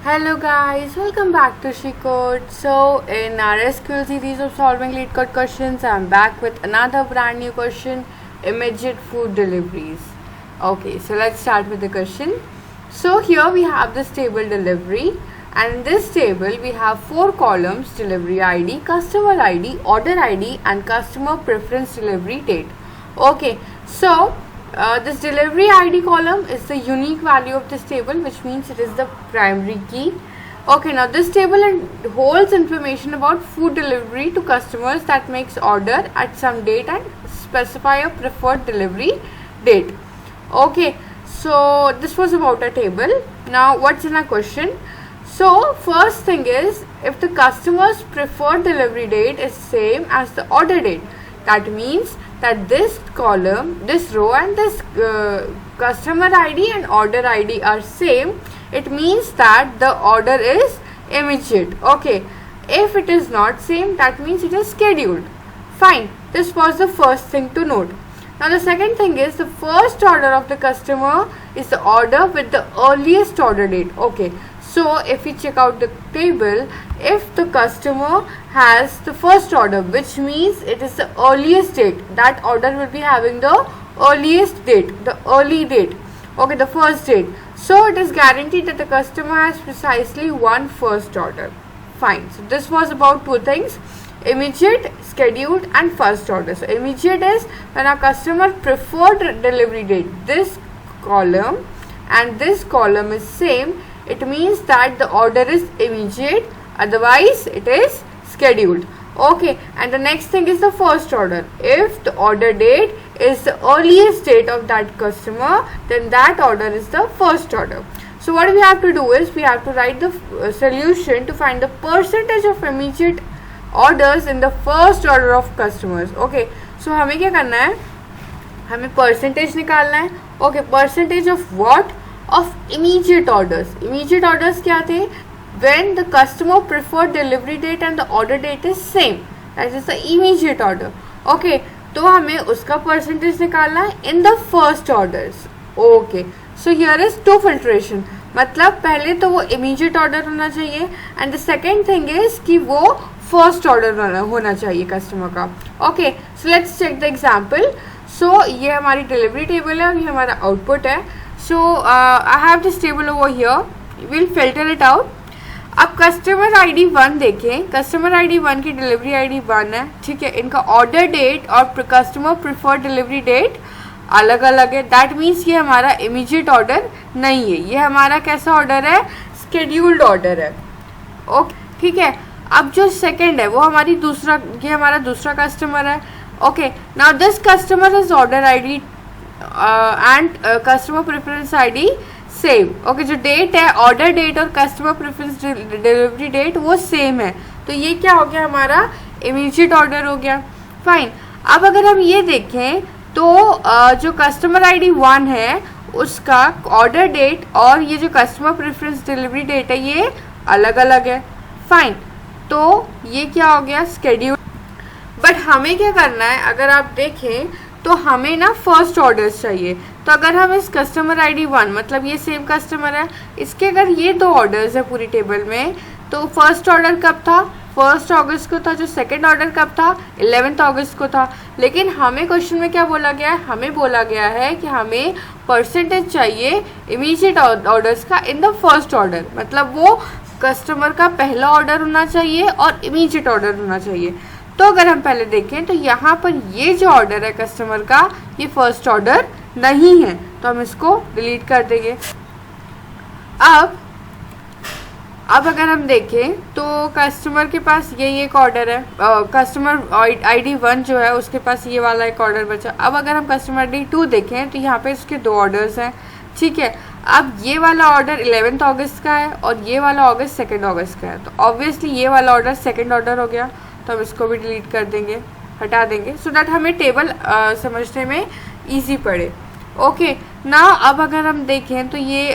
Hello guys, welcome back to SheCode. So in our SQL series of solving lead code questions, I'm back with another brand new question, immediate food deliveries. Okay, so let's start with the question. So here we have this table delivery, and in this table we have 4 columns: delivery ID, customer ID, order ID and customer preference delivery date. Okay, so this delivery ID column is the unique value of this table, which means it is the primary key. Okay, now this table holds information about food delivery to customers that makes order at some date and specify a preferred delivery date. Okay, so this was about a table. Now what's in our question? So first thing is, if the customer's preferred delivery date is same as the order date, that means that this column, this row and this customer ID and order ID are same. It means that the order is immediate. Okay, if it is not same, that means it is scheduled. Fine, this was the first thing to note. Now the second thing is, the first order of the customer is the order with the earliest order date. Okay, so if we check out the table, if the customer has the first order, which means it is the earliest date, that order will be having the earliest date, the early date. Okay, the first date. So it is guaranteed that the customer has precisely one first order. Fine. So this was about two things: immediate, scheduled and first order. So immediate is when our customer preferred delivery date, this column and this column is same. It means that the order is immediate, otherwise it is scheduled. Okay, and the next thing is the first order. If the order date is the earliest date of that customer, then that order is the first order. So what we have to do is, we have to write the solution to find the percentage of immediate orders in the first order of customers. Okay, so हमें क्या करना है, हमें percentage निकालना है. Okay, percentage of what? Of immediate orders. Immediate orders क्या थे? When the customer preferred delivery date and the order date is same, that is the immediate order. Okay, तो हमें उसका percentage निकालना है in the first orders. Okay, so here is two filtration. मतलब पहले तो वो immediate order होना चाहिए, and the second thing is कि वो first order होना चाहिए customer का. Okay, so let's check the example. So ये हमारी delivery table है और ये हमारा output है. So I have this table over here. We'll filter it out. अब कस्टमर ID 1 देखें. कस्टमर ID 1 की डिलीवरी ID 1 है, ठीक है. इनका ऑर्डर डेट और कस्टमर प्रिफर्ड डिलीवरी डेट अलग अलग है. दैट मीन्स ये हमारा इमीडिएट ऑर्डर नहीं है, ये हमारा कैसा ऑर्डर है? स्केड्यूल्ड ऑर्डर है. ओके, ठीक है. अब जो सेकंड है वो हमारी दूसरा, ये हमारा दूसरा कस्टमर है. Okay, now this customer is order ID and customer preference ID same. Okay, जो डेट है, ऑर्डर डेट और कस्टमर प्रेफरेंस डिलीवरी डेट वो सेम है. तो ये क्या हो गया? हमारा इमीडिएट ऑर्डर हो गया. फाइन. अब अगर हम ये देखें तो जो कस्टमर ID 1 है उसका ऑर्डर डेट और ये जो कस्टमर प्रेफरेंस डिलीवरी डेट है ये अलग अलग है. फाइन, तो ये क्या हो गया? स्केड्यूल. बट हमें क्या करना है, अगर आप देखें तो हमें ना फर्स्ट ऑर्डर्स चाहिए. तो अगर हम इस कस्टमर ID 1, मतलब ये सेम कस्टमर है, इसके अगर ये दो ऑर्डर्स है पूरी टेबल में, तो फर्स्ट ऑर्डर कब था? 1 अगस्त को था. जो सेकंड ऑर्डर कब था? 11 अगस्त को था. लेकिन हमें क्वेश्चन में क्या बोला गया है? हमें बोला गया है कि हमें परसेंटेज चाहिए इमीडिएट ऑर्डर्स का इन द फर्स्ट ऑर्डर. मतलब वो कस्टमर का पहला ऑर्डर होना चाहिए और इमीडिएट ऑर्डर होना चाहिए. तो अगर हम पहले देखें तो यहाँ पर ये जो ऑर्डर है कस्टमर का, ये फर्स्ट ऑर्डर नहीं है, तो हम इसको डिलीट कर देंगे. अब अगर हम देखें तो कस्टमर के पास ये एक ऑर्डर है, कस्टमर ID 1 जो है उसके पास ये वाला एक ऑर्डर बचा. अब अगर हम कस्टमर ID 2 देखें तो यहाँ पे इसके दो ऑर्डर्स हैं, ठीक है. अब ये वाला ऑर्डर 11 अगस्त का है और ये वाला ऑर्डर 2 अगस्त का है. तो ऑब्वियसली ये वाला ऑर्डर सेकेंड ऑर्डर हो गया, तो हम इसको भी डिलीट कर देंगे, हटा देंगे, सो दैट हमें टेबल समझने में ईजी पड़े. ओके, ना अब अगर हम देखें तो ये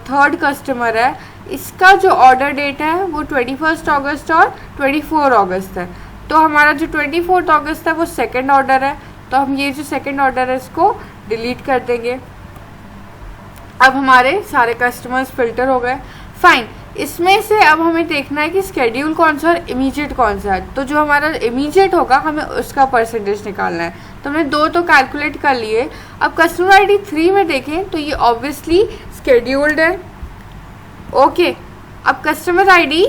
थर्ड कस्टमर है, इसका जो ऑर्डर डेट है वो 21 अगस्त और 24 अगस्त है. तो हमारा जो 24 अगस्त है वो सेकंड ऑर्डर है, तो हम ये जो सेकंड ऑर्डर है इसको डिलीट कर देंगे. अब हमारे सारे कस्टमर्स फिल्टर हो गए. फाइन. इसमें से अब हमें देखना है कि स्केड्यूल कौन सा और इमीडिएट कौन सा है। तो जो हमारा इमीडिएट होगा हमें उसका परसेंटेज निकालना है। तो हमने 2 तो कैलकुलेट कर लिए। अब कस्टमर आईडी 3 में देखें तो ये ऑब्वियसली स्केड्यूल्ड है। ओके, अब कस्टमर आईडी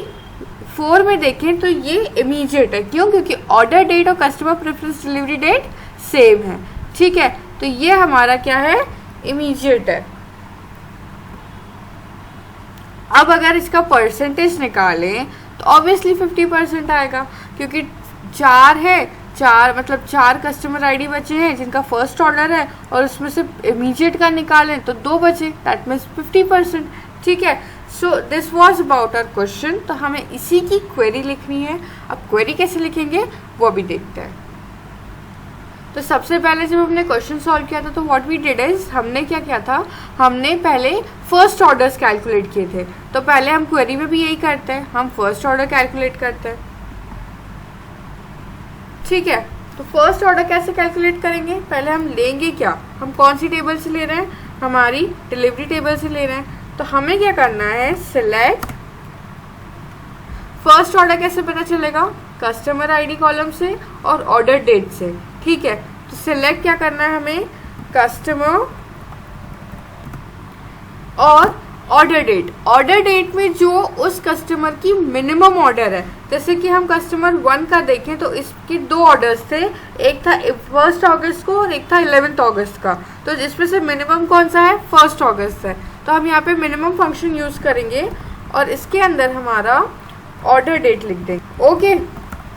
4 में देखें तो ये इमीडिएट है। क्यों? क्योंकि ऑर्डर डेट और customer preference delivery date same है। ठीक है, तो ये हमारा क्या है, इमीडिएट है। अब अगर इसका परसेंटेज निकालें तो ऑब्वियसली 50% आएगा, क्योंकि 4 है, 4 मतलब 4 कस्टमर आईडी बचे हैं जिनका फर्स्ट ऑर्डर है, और उसमें से इमीडिएट का निकालें तो 2 बचे, दैट मीन्स 50%। ठीक है, so this was about our question. तो हमें इसी की क्वेरी लिखनी है। अब क्वेरी कैसे लिखेंगे वो भी देखते हैं। तो सबसे पहले जब हमने क्वेश्चन सॉल्व किया था तो व्हाट वी डिड इज, हमने क्या किया था, हमने पहले फर्स्ट ऑर्डर्स कैलकुलेट किए थे। तो पहले हम क्वेरी में भी यही करते हैं, हम फर्स्ट ऑर्डर कैलकुलेट करते हैं। ठीक है, तो फर्स्ट ऑर्डर कैसे कैलकुलेट करेंगे, पहले हम लेंगे क्या, हम कौन सी टेबल से ले रहे हैं, हमारी डिलीवरी टेबल से ले रहे हैं। तो हमें क्या करना है, सिलेक्ट फर्स्ट ऑर्डर। कैसे पता चलेगा, कस्टमर आईडी कॉलम से और ऑर्डर डेट से। ठीक है, तो सिलेक्ट क्या करना है हमें, कस्टमर और ऑर्डर डेट। ऑर्डर डेट में जो उस कस्टमर की मिनिमम ऑर्डर है, जैसे कि हम कस्टमर 1 का देखें तो इसके 2 ऑर्डर्स थे, एक था 1 अगस्त को और एक था 11 अगस्त का। तो इसमें से मिनिमम कौन सा है, 1 अगस्त है। तो हम यहाँ पे मिनिमम फंक्शन यूज करेंगे और इसके अंदर हमारा ऑर्डर डेट लिख देंगे। ओके,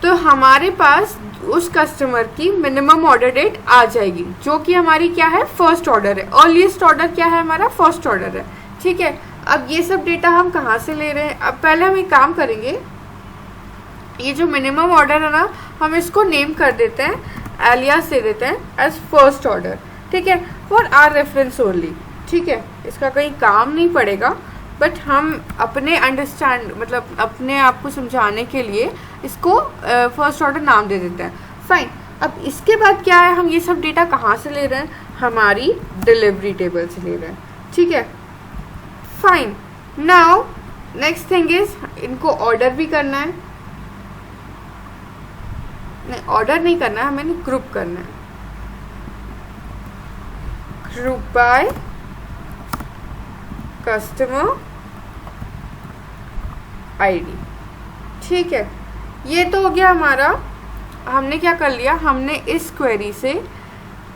तो हमारे पास उस कस्टमर की मिनिमम ऑर्डर डेट आ जाएगी, जो कि हमारी क्या है, फर्स्ट ऑर्डर है। अर्लीस्ट ऑर्डर क्या है, हमारा फर्स्ट ऑर्डर है। ठीक है, अब ये सब डेटा हम कहाँ से ले रहे हैं, अब पहले हम एक काम करेंगे, ये जो मिनिमम ऑर्डर है ना, हम इसको नेम कर देते हैं, एलियास दे देते हैं एज फर्स्ट ऑर्डर। ठीक है, फॉर आर रेफरेंस ओनली। ठीक है, इसका कहीं काम नहीं पड़ेगा, बट हम अपने अंडरस्टैंड मतलब अपने आप को समझाने के लिए इसको फर्स्ट ऑर्डर नाम दे देते हैं। फाइन, अब इसके बाद क्या है, हम ये सब डेटा कहाँ से ले रहे हैं, हमारी डिलीवरी टेबल से ले रहे हैं। ठीक है, fine. Now next thing is, इनको ऑर्डर भी करना है, नहीं ऑर्डर नहीं करना है, हमें ग्रुप करना है। Group by customer ID. ठीक है, ये तो हो गया हमारा, हमने क्या कर लिया, हमने इस क्वेरी से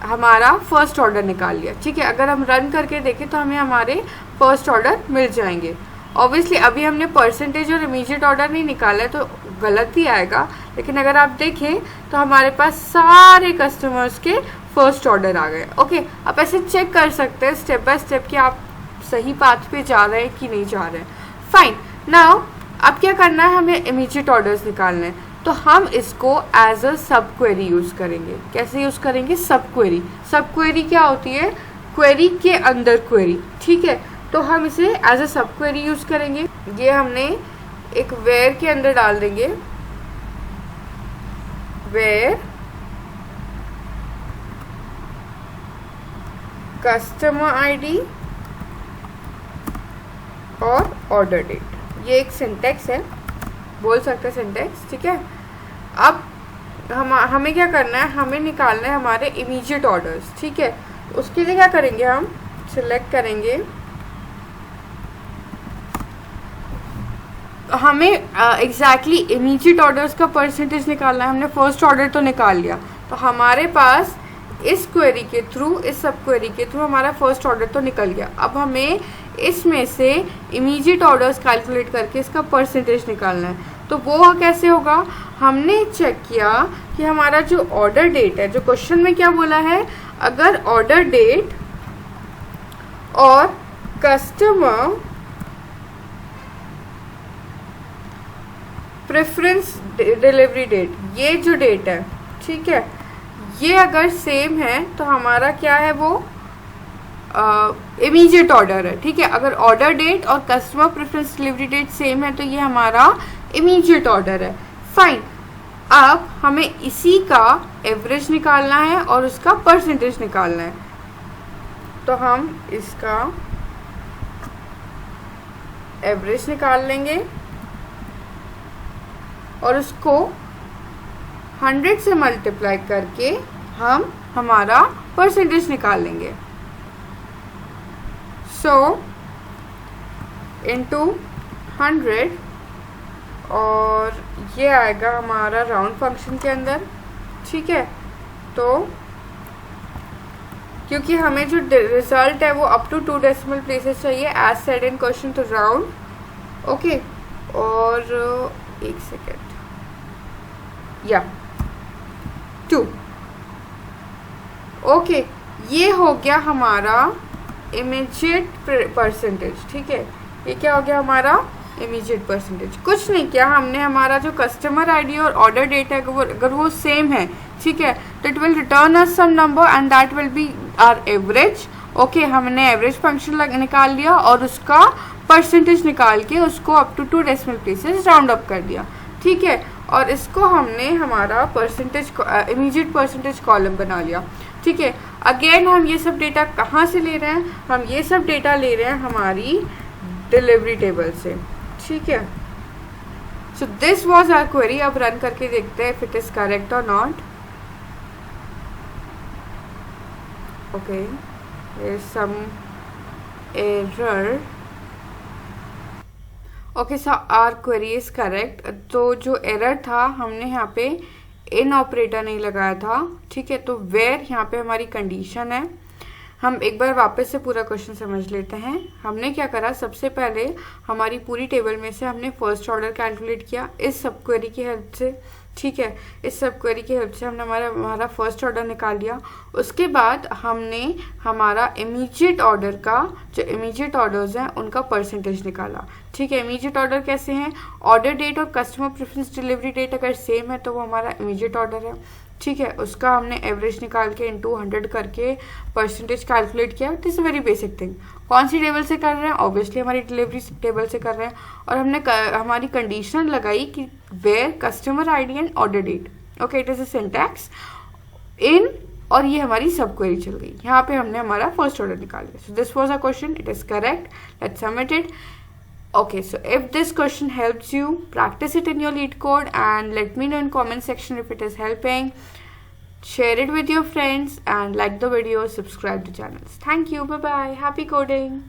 हमारा फर्स्ट ऑर्डर निकाल लिया। ठीक है, अगर हम रन करके देखें तो हमें हमारे फर्स्ट ऑर्डर मिल जाएंगे। ऑब्वियसली अभी हमने परसेंटेज और इमीडिएट ऑर्डर नहीं निकाला है तो गलत ही आएगा, लेकिन अगर आप देखें तो हमारे पास सारे कस्टमर्स के फर्स्ट ऑर्डर आ गए। ओके, आप ऐसे चेक कर सकते हैं स्टेप बाय स्टेप कि आप सही पाथ पे जा रहे हैं कि नहीं जा रहे हैं। फाइन, नाउ अब क्या करना है, हमें इमीडिएट ऑर्डर्स निकालने हैं। तो हम इसको एज अ सब क्वेरी यूज़ करेंगे। कैसे यूज़ करेंगे, सब क्वेरी। सब क्वेरी क्या होती है, क्वेरी के अंदर क्वेरी। ठीक है, तो हम इसे एज अ सब क्वेरी यूज़ करेंगे। ये हमने एक वेयर के अंदर डाल देंगे, वेयर कस्टमर आईडी और ऑर्डर डेट। ये एक सिंटेक्स है, बोल सकते हैं सिंटेक्स। ठीक है, अब हमें क्या करना है, हमें निकालना है हमारे इमीडिएट ऑर्डर्स। ठीक है, उसके लिए क्या करेंगे, हम सिलेक्ट करेंगे, हमें एग्जैक्टली इमीडिएट ऑर्डर्स का परसेंटेज निकालना है। हमने फर्स्ट ऑर्डर तो निकाल लिया, तो हमारे पास इस क्वेरी के थ्रू, इस सब क्वेरी के थ्रू हमारा फर्स्ट ऑर्डर तो निकल गया। अब हमें इसमें से इमीडिएट ऑर्डर्स कैलकुलेट करके इसका परसेंटेज निकालना है। तो वो कैसे होगा, हमने चेक किया कि हमारा जो ऑर्डर डेट है, जो क्वेश्चन में क्या बोला है, अगर ऑर्डर डेट और कस्टमर प्रेफरेंस डिलीवरी डेट, ये जो डेट है, ठीक है, ये अगर सेम है तो हमारा क्या है, वो इमीडिएट ऑर्डर है। ठीक है, अगर ऑर्डर डेट और customer preference delivery date same है तो ये हमारा इमीडिएट ऑर्डर है। फाइन, अब हमें इसी का एवरेज निकालना है और उसका परसेंटेज निकालना है। तो हम इसका एवरेज निकाल लेंगे और उसको 100 से मल्टीप्लाई करके हम हमारा परसेंटेज निकाल लेंगे. सो इनटू 100 और ये आएगा हमारा राउंड फंक्शन के अंदर. ठीक है, तो क्योंकि हमें जो रिजल्ट है वो अप टू 2 डेसिमल प्लेसेस चाहिए एज सेड इन क्वेश्चन, तो राउंड. ओके, और एक सेकेंड, या 2. ओके, ये हो गया हमारा इमीडिएट परसेंटेज. ठीक है, ये क्या हो गया हमारा इमीडिएट परसेंटेज. कुछ नहीं किया हमने, हमारा जो कस्टमर आईडी और ऑर्डर डेट है अगर वो सेम है, ठीक है, तो it will return us some number and that will be our average. Okay, हमने एवरेज फंक्शन निकाल लिया और उसका परसेंटेज निकाल के उसको up to 2 decimal places round up कर दिया. ठीक है, और इसको हमने हमारा परसेंटेज इमीडिएट परसेंटेज कॉलम बना लिया. ठीक है, अगेन हम ये सब डेटा कहाँ से ले रहे हैं? हम ये सब डेटा ले रहे हैं हमारी डिलीवरी टेबल से. ठीक है, so this was our query. अब रन करके देखते हैं इफ इट इज करेक्ट और not. Okay, there is some error. Okay, so our query is correct. तो जो एरर था हमने यहाँ पे इन ऑपरेटर नहीं लगाया था. ठीक है, तो वेयर यहाँ पे हमारी कंडीशन है. हम एक बार वापस से पूरा क्वेश्चन समझ लेते हैं. हमने क्या करा, सबसे पहले हमारी पूरी टेबल में से हमने फर्स्ट ऑर्डर कैलकुलेट किया इस सब क्वेरी की हेल्प से. ठीक है, इस सब क्वेरी की हेल्प से हमने हमारा फर्स्ट ऑर्डर निकाल लिया. उसके बाद हमने हमारा इमीडिएट ऑर्डर का जो इमीडिएट ऑर्डर्स हैं उनका परसेंटेज निकाला. ठीक है, इमीडिएट ऑर्डर कैसे हैं? ऑर्डर डेट और कस्टमर प्रेफरेंस डिलीवरी डेट अगर सेम है तो वो हमारा इमीडिएट ऑर्डर है. ठीक है, उसका हमने एवरेज निकाल के इनटू 100 करके परसेंटेज कैलकुलेट किया. This very basic thing. कौन सी टेबल से कर रहे हैं? ऑब्वियसली हमारी डिलीवरी टेबल से कर रहे हैं. और हमने हमारी कंडीशन लगाई कि where customer ID and order date. Okay, it is a syntax in, और ये हमारी सब क्वेरी चल गई. यहाँ पे हमने हमारा फर्स्ट ऑर्डर निकाल लिया. सो this was a question, it is correct. Let's submit it. Okay, so if this question helps you, practice it in your lead code and let me know in comment section if it is helping. Share it with your friends and like the video, subscribe to channels. Thank you, bye bye, happy coding.